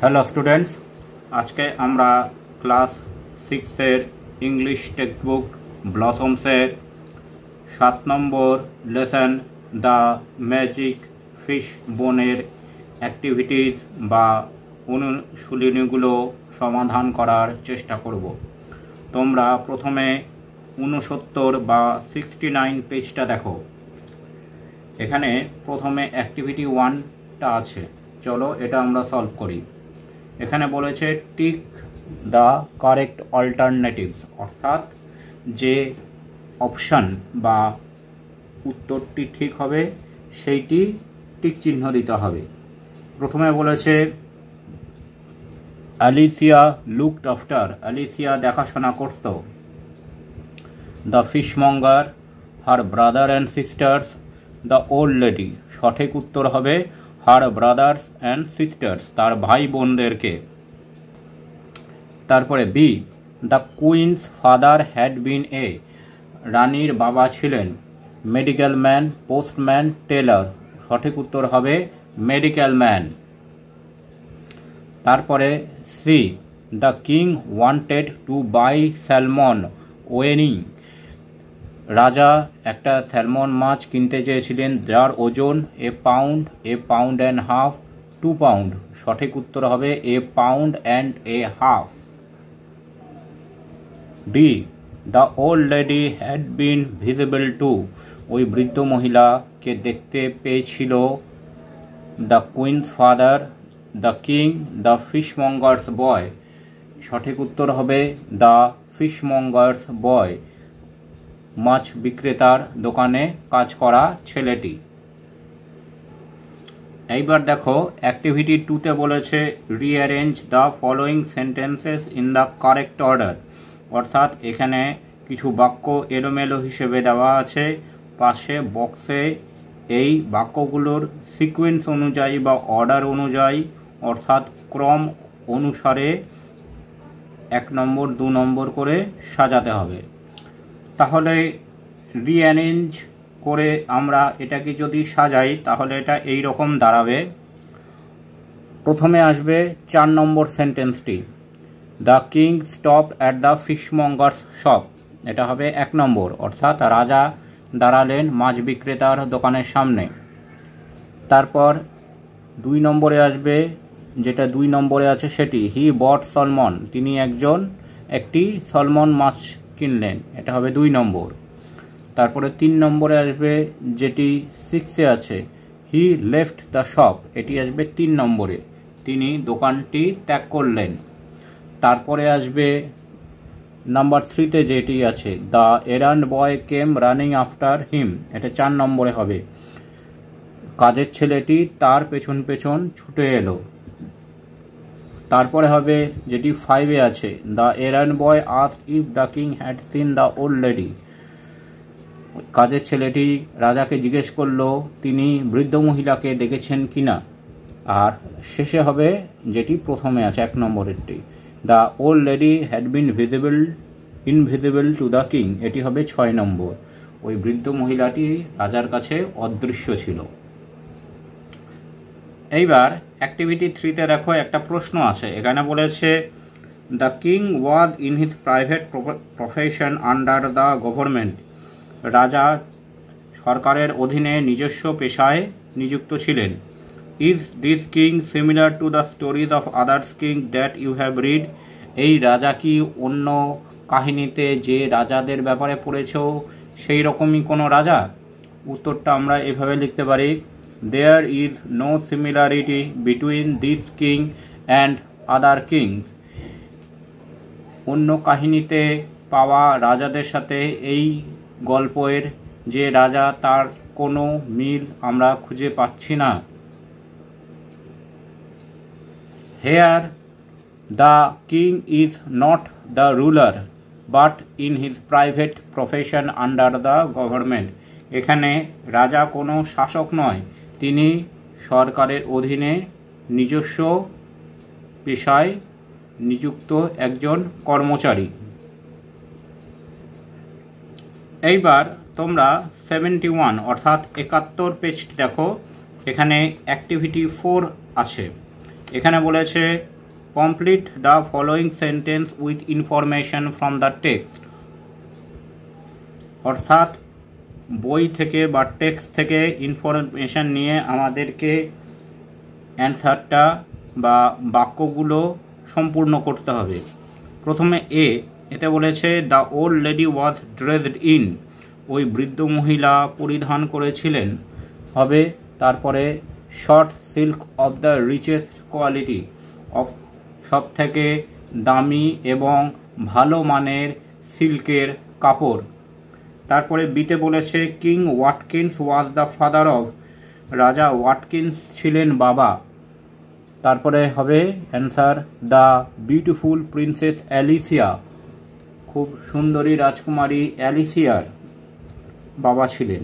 Hello students, আজকে আমরা class 6-এর ইংলিশ টেক্সটবুক ব্লসমসের 7 নম্বর লেসন দ্য ম্যাজিক ফিশ বোনের অ্যাক্টিভিটিস বা অনুশীলনীগুলো সমাধান করার চেষ্টা করব। তোমরা প্রথমে 69 বা 69 পেজটা দেখো। এখানে প্রথমে অ্যাক্টিভিটি 1টা আছে, চলো এটা আমরা সলভ করি। এখানে বলেছে টিক দ্য কারেক্ট অল্টারনেটিভস, অর্থাৎ যে অপশান বা উত্তরটি ঠিক হবে সেইটি টিক চিহ্ন দিতে হবে। প্রথমে বলেছে অ্যালিসিয়া লুকড আফটার, অ্যালিসিয়া দেখাশোনা করত। The fishmonger her brother and sisters, the old lady, সঠিক উত্তর হবে হার ব্রাদার্স অ্যান্ড সিস্টার্স, তার ভাই বোনদেরকে। তারপরে B, the queen's father had been a, রানীর বাবা ছিলেন মেডিকেল ম্যান, পোস্টম্যান, টেলার, সঠিক উত্তর হবে মেডিকেল ম্যান। তারপরে C, the king wanted to buy salmon weighing, রাজা একটা স্যালমন মাছ কিনতে চেয়েছিলেন যার ওজন a pound and half, 2 pound, সঠিক উত্তর হবে a pound and a half. D, the old lady had been visible to, ওই বৃদ্ধ মহিলাকে দেখতে পেয়েছিল the queen's father, the king, the fishmonger's boy, সঠিক উত্তর হবে দ্য ফিশমঙ্গার্স বয়, মাছ বিক্রেতার দোকানে কাজ করা ছেলেটি। এইবার দেখো অ্যাক্টিভিটি 2তে বলেছে rearrange the following sentences in the correct order, অর্থাৎ এখানে কিছু বাক্য এলোমেলো হিসেবে দেওয়া আছে। পাশে বক্সে এই বাক্যগুলোর সিকোয়েন্স অনুযায়ী বা অর্ডার অনুযায়ী, অর্থাৎ ক্রম অনুসারে 1 নম্বর 2 নম্বর করে সাজাতে হবে। তাহলে রিঅ্যারেঞ্জ করে আমরা এটাকে যদি সাজাই তাহলে এটা এই রকম দাঁড়াবে। প্রথমে আসবে 4 নম্বর সেন্টেন্সটি, the king stopped at the fishmonger's shop, এটা হবে 1 নম্বর, অর্থাৎ রাজা দাঁড়ালেন মাছ বিক্রেতার দোকানের সামনে। তারপর 2 নম্বরে আসবে, যেটা 2 নম্বরে আছে সেটি, হি বট সলমন, তিনি একটি সলমন মাছ কিনলেন, এটা হবে 2 নম্বর। তারপরে 3 নম্বরে আসবে যেটি 6-এ আছে, হি লেফট দ্য শপ, এটি আসবে 3 নম্বরে, তিনি দোকানটি ত্যাগ করলেন। তারপরে আসবে নাম্বার 3-তে যেটি আছে, the errand boy came running after him, এটা 4 নম্বরে হবে, কাজের ছেলেটি তার পেছন পেছন ছুটে এলো। তারপরে হবে যেটি 5-এ আছে, the errand boy asked if the king had seen the old lady, কাজের ছেলেটি রাজাকে জিজ্ঞেস করলো তিনি বৃদ্ধ মহিলাকে দেখেছেন কিনা। আর শেষে হবে যেটি প্রথমে আছে 1 নম্বরেরটি, the old lady had been invisible to the king, এটি হবে 6 নম্বর, ওই বৃদ্ধ মহিলাটি রাজার কাছে অদৃশ্য ছিল। এইবার অ্যাক্টিভিটি 3তে দেখো একটা প্রশ্ন আছে। এখানে বলেছে the king was in his private profession under the government, রাজা সরকারের অধীনে নিজস্ব পেশায় নিযুক্ত ছিলেন। Is this king similar to the stories of others king that you have read, এই রাজা কি অন্য কাহিনীতে যে রাজাদের ব্যাপারে পড়েছ সেই রকমই কোনো রাজা? উত্তরটা আমরা এভাবে লিখতে পারি, there is no similarity between this king and other kings, অন্য কাহিনীতে পাওয়া রাজাদের সাথে এই গল্পের যে রাজা তার কোনো মিল আমরা খুঁজে পাচ্ছি না। Here the king is not the ruler but in his private profession under the government, এখানে রাজা কোনো শাসক নয়, তিনি সরকারের অধীনে নিজস্ব পেশায় নিযুক্ত একজন কর্মচারী। এইবার তোমরা 71 অর্থাৎ 71 পেজটি দেখো। এখানে অ্যাক্টিভিটি 4 আছে। এখানে বলেছে complete the following sentence with information from the text. অর্থাৎ বই থেকে বা টেক্সট থেকে ইনফরমেশন নিয়ে আমাদেরকে অ্যান্সারটা বা বাক্যগুলো সম্পূর্ণ করতে হবে। প্রথমে এতে বলেছে the old lady was dressed in, ওই বৃদ্ধ মহিলা পরিধান করেছিলেন হবে। তারপরে short silk of the richest quality, সব থেকে দামি এবং ভালো মানের সিল্কের কাপড়। তারপরে বিতে বলেছে king Watkins was the father of, রাজা ওয়াটকিন্স ছিলেন বাবা। তারপরে হবে answer the beautiful princess Alicia, খুব সুন্দরী রাজকুমারী অ্যালিসিয়ার বাবা ছিলেন।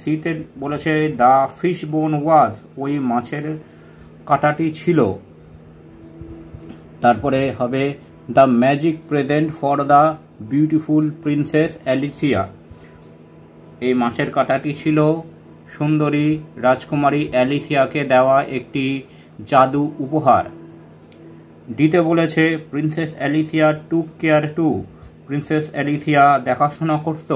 সিতে বলেছে দ্য ফিশ বোন ওয়াজ, ওই মাছের কাঁটাটি ছিল। তারপরে হবে the magic present for the beautiful princess Alicia, এই মাছের কাঁটাটি ছিল সুন্দরী রাজকুমারী অ্যালিসিয়াকে দেওয়া একটি জাদু উপহার। ডিতে বলেছে princess Alicia took care to, princess Alicia দেখাশোনা করত।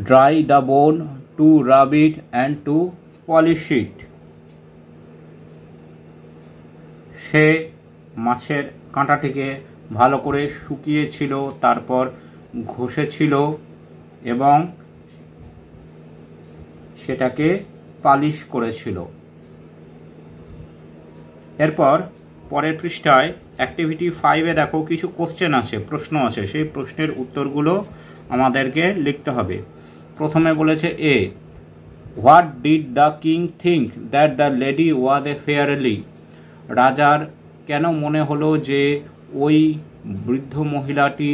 Dry the bone, to rub it and to polish it, সে মাছের কাঁটাটিকে ভালো করে শুকিয়েছিল, তারপর ঘষেছিল এবং সেটাকে পালিশ করেছিল। এরপর পরের পৃষ্ঠায় অ্যাক্টিভিটি 5-এ দেখো কিছু কোশ্চেন আছে, প্রশ্ন আছে, সেই প্রশ্নের উত্তরগুলো আমাদেরকে লিখতে হবে। প্রথমে বলেছে what did the king think that the lady was A fairly, রাজার কেন মনে হলো যে ওই বৃদ্ধ মহিলাটি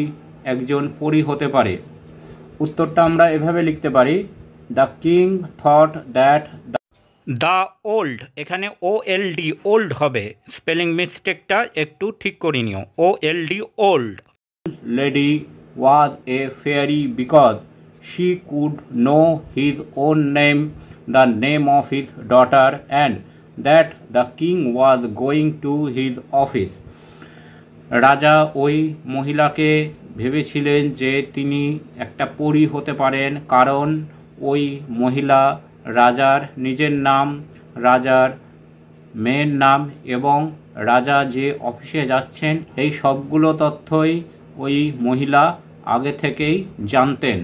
একজন পরী হতে পারে। উত্তরটা আমরা এভাবে লিখতে পারি, the king thought that the old, এখানে OLD ওল্ড হবে, স্পেলিং মিস্টেকটা একটু ঠিক করে নিও, OLD old lady was A fairy because she could know his own name, the name of his daughter, and that the king was going to his office. রাজা ওই মহিলাকে ভেবেছিলেন যে তিনি একটা পরী হতে পারেন, কারণ ওই মহিলা রাজার নিজের নাম, রাজার মেয়ের নাম এবং রাজা যে অফিসে যাচ্ছেন এই সবগুলো তথ্যই ওই মহিলা আগে থেকেই জানতেন।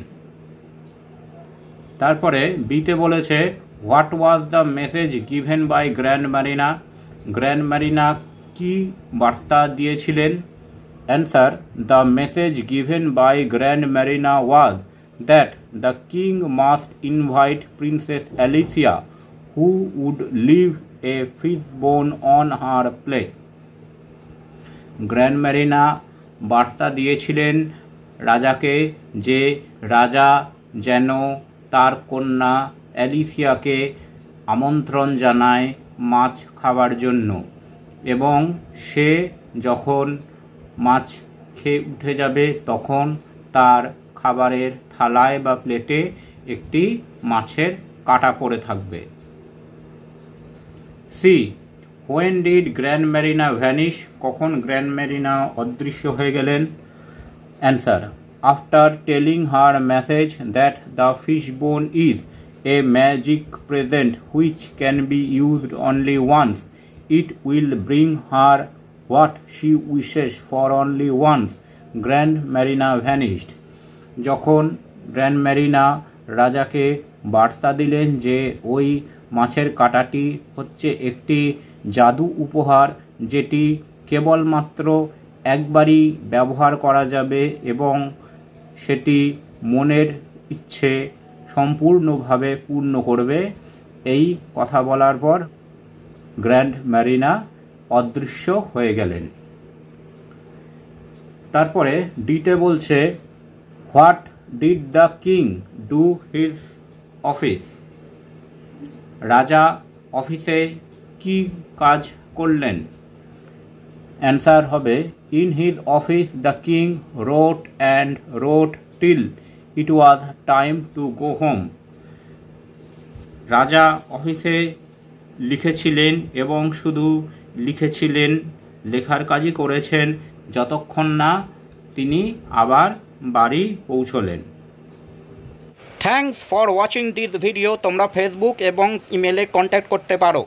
তারপরে বিতে বলেছে what was the message given by grand Marina, grand Marina কি বার্তা দিয়েছিলেন। Answer the message given by grand Marina was that the king must invite Princess Alicia, who would leave a fish bone on her plate. Grand Marina বার্তা দিয়েছিলেন রাজাকে যে রাজা যেন তার কন্যা অ্যালিসিয়াকে আমন্ত্রণ জানায় মাছ খাবার জন্য, এবং সে যখন মাছ খেয়ে উঠে যাবে তখন তার খাবারের থালায় বা প্লেটে একটি মাছের কাঁটা পড়ে থাকবে। When did grand Marina vanish, কখন গ্র্যান্ড ম্যারিনা অদৃশ্য হয়ে গেলেন। Answer after telling her message that the fish bone is a magic present which can be used only once, it will bring her what she wishes for only once, grand Marina vanished. যখন grand Marina রাজাকে বার্তা দিলেন যে ওই মাছের কাঁটাটি হচ্ছে একটি জাদু উপহার যেটি কেবলমাত্র একবারই ব্যবহার করা যাবে এবং সেটি মনের ইচ্ছে সম্পূর্ণভাবে পূর্ণ করবে, এই কথা বলার পর গ্র্যান্ড ম্যারিনা অদৃশ্য হয়ে গেলেন। তারপরে ডিতে বলছে what did the king do his office, রাজা অফিসে কি কাজ করলেন। অ্যান্সার হবে in his office the king wrote and wrote till it was time to go home. রাজা অফিসে লিখেছিলেন এবং শুধু লিখেছিলেন, লেখার কাজই করেছেন যতক্ষণ না তিনি আবার বাড়ি পৌঁছলেন। Thanks for watching this video. তোমরা ফেসবুক এবং ইমেলে কন্ট্যাক্ট করতে পারো।